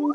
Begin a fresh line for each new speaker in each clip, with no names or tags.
Hello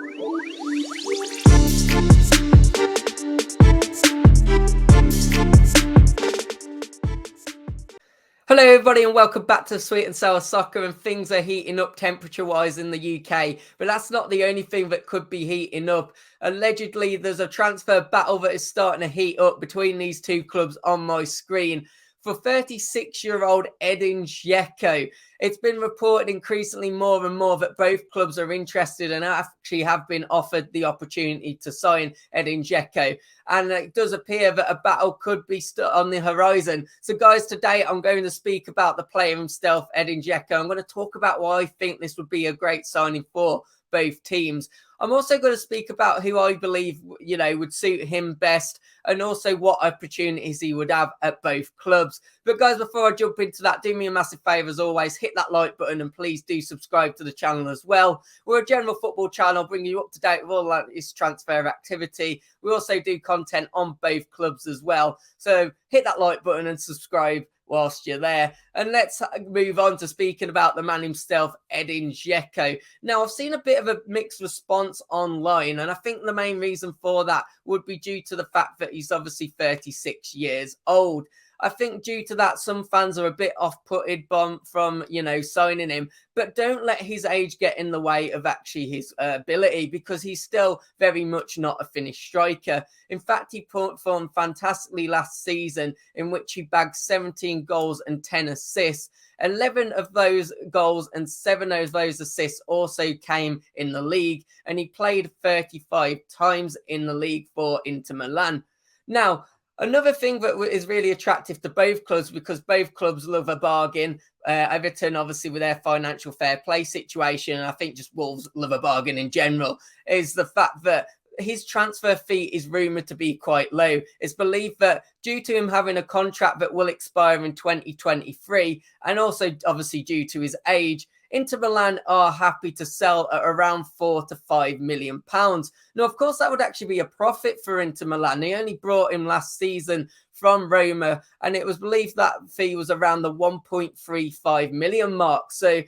everybody and welcome back to Sweet and Sour Soccer. And things are heating up temperature wise in the UK, but that's not the only thing that could be heating up. Allegedly there's a transfer battle that is starting to heat up between these two clubs on my screen for 36-year-old Edin Dzeko. It's been reported increasingly more and more that both clubs are interested and actually have been offered the opportunity to sign Edin Dzeko. And it does appear that a battle could be on the horizon. So guys, today I'm going to speak about the player himself, Edin Dzeko. I'm going to talk about why I think this would be a great signing for both teams. I'm also going to speak about who I believe, would suit him best and also what opportunities he would have at both clubs. But guys, before I jump into that, do me a massive favour as always, hit that like button and please do subscribe to the channel as well. We're a general football channel bringing you up to date with all this transfer activity. We also do content on both clubs as well. So hit that like button and subscribe whilst you're there. And let's move on to speaking about the man himself, Edin Dzeko. Now, I've seen a bit of a mixed response online, and I think the main reason for that would be due to the fact that he's obviously 36 years old. I think due to that, some fans are a bit off-putted from signing him. But don't let his age get in the way of actually his ability, because he's still very much not a finished striker. In fact, he performed fantastically last season, in which he bagged 17 goals and 10 assists. 11 of those goals and 7 of those assists also came in the league, and he played 35 times in the league for Inter Milan. Now, another thing that is really attractive to both clubs, because both clubs love a bargain. Everton, obviously, with their financial fair play situation, and I think just Wolves love a bargain in general, is the fact that his transfer fee is rumoured to be quite low. It's believed that due to him having a contract that will expire in 2023, and also obviously due to his age, Inter Milan are happy to sell at around £4 to £5 million. Now, of course, that would actually be a profit for Inter Milan. They only brought him last season from Roma, and it was believed that fee was around the 1.35 million mark. So,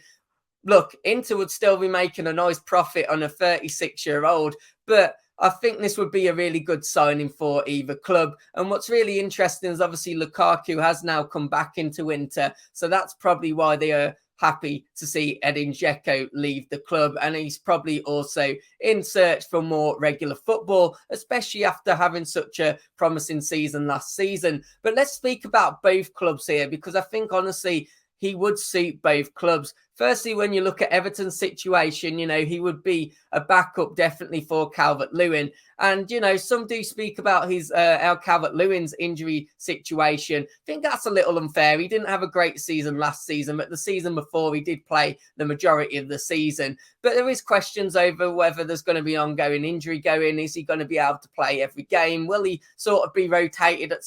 look, Inter would still be making a nice profit on a 36-year-old, but I think this would be a really good signing for either club. And what's really interesting is obviously Lukaku has now come back into Inter, so that's probably why they are happy to see Edin Dzeko leave the club, and he's probably also in search for more regular football, especially after having such a promising season last season. But let's speak about both clubs here, because I think honestly he would suit both clubs. Firstly, when you look at Everton's situation, he would be a backup definitely for Calvert-Lewin. And, some do speak about his Calvert-Lewin's injury situation. I think that's a little unfair. He didn't have a great season last season, but the season before he did play the majority of the season. But there is questions over whether there's going to be ongoing injury going. Is he going to be able to play every game? Will he sort of be rotated at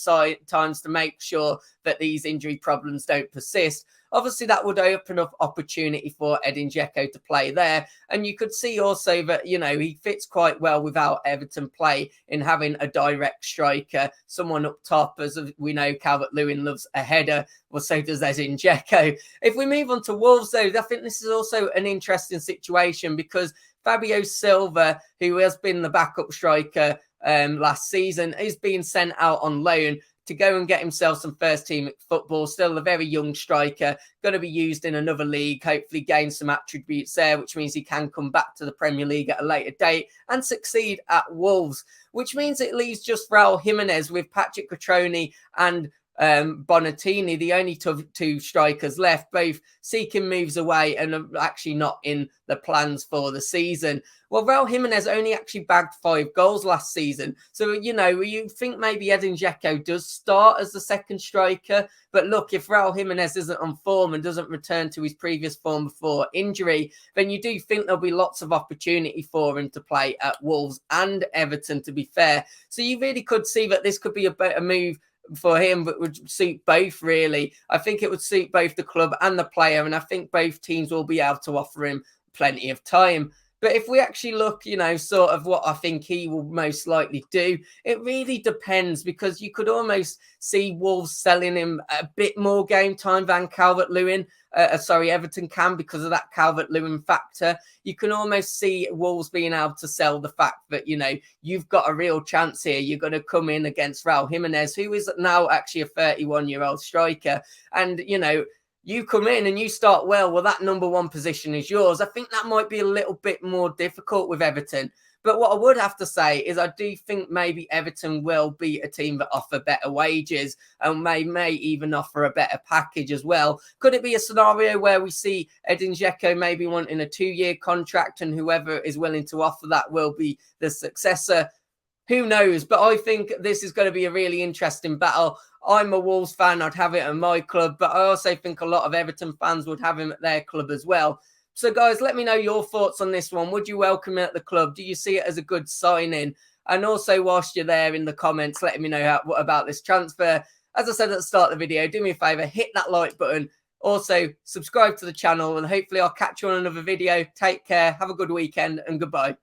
times to make sure that these injury problems don't persist? Obviously, that would open up opportunity for Edin Dzeko to play there. And you could see also that, he fits quite well with how Everton play in having a direct striker, someone up top. As we know, Calvert-Lewin loves a header, well, so does Edin Dzeko. If we move on to Wolves, though, I think this is also an interesting situation, because Fabio Silva, who has been the backup striker last season, is being sent out on loan to go and get himself some first team football. Still a very young striker, going to be used in another league, hopefully gain some attributes there, which means he can come back to the Premier League at a later date and succeed at Wolves, which means it leaves just Raul Jimenez with Patrick Cutrone and Bonatini, the only two strikers left, both seeking moves away and are actually not in the plans for the season. Well, Raul Jimenez only actually bagged 5 goals last season. So, you think maybe Edin Dzeko does start as the second striker. But look, if Raul Jimenez isn't on form and doesn't return to his previous form before injury, then you do think there'll be lots of opportunity for him to play at Wolves and Everton, to be fair. So you really could see that this could be a better move for him, but would suit both, really. I think it would suit both the club and the player, and I think both teams will be able to offer him plenty of time. But if we actually look, sort of what I think he will most likely do, it really depends, because you could almost see Wolves selling him a bit more game time than Calvert-Lewin. Everton can, because of that Calvert-Lewin factor. You can almost see Wolves being able to sell the fact that, you've got a real chance here. You're going to come in against Raul Jimenez, who is now actually a 31-year-old striker. And, you come in and you start well, that number one position is yours. I think that might be a little bit more difficult with Everton. But what I would have to say is I do think maybe Everton will be a team that offer better wages and may even offer a better package as well. Could it be a scenario where we see Edin Dzeko maybe wanting a 2-year contract, and whoever is willing to offer that will be the successor? Who knows? But I think this is going to be a really interesting battle. I'm a Wolves fan. I'd have it at my club, but I also think a lot of Everton fans would have him at their club as well. So, guys, let me know your thoughts on this one. Would you welcome him at the club? Do you see it as a good signing? And also, whilst you're there in the comments, let me know what about this transfer. As I said at the start of the video, do me a favour, hit that like button. Also, subscribe to the channel, and hopefully I'll catch you on another video. Take care, have a good weekend, and goodbye.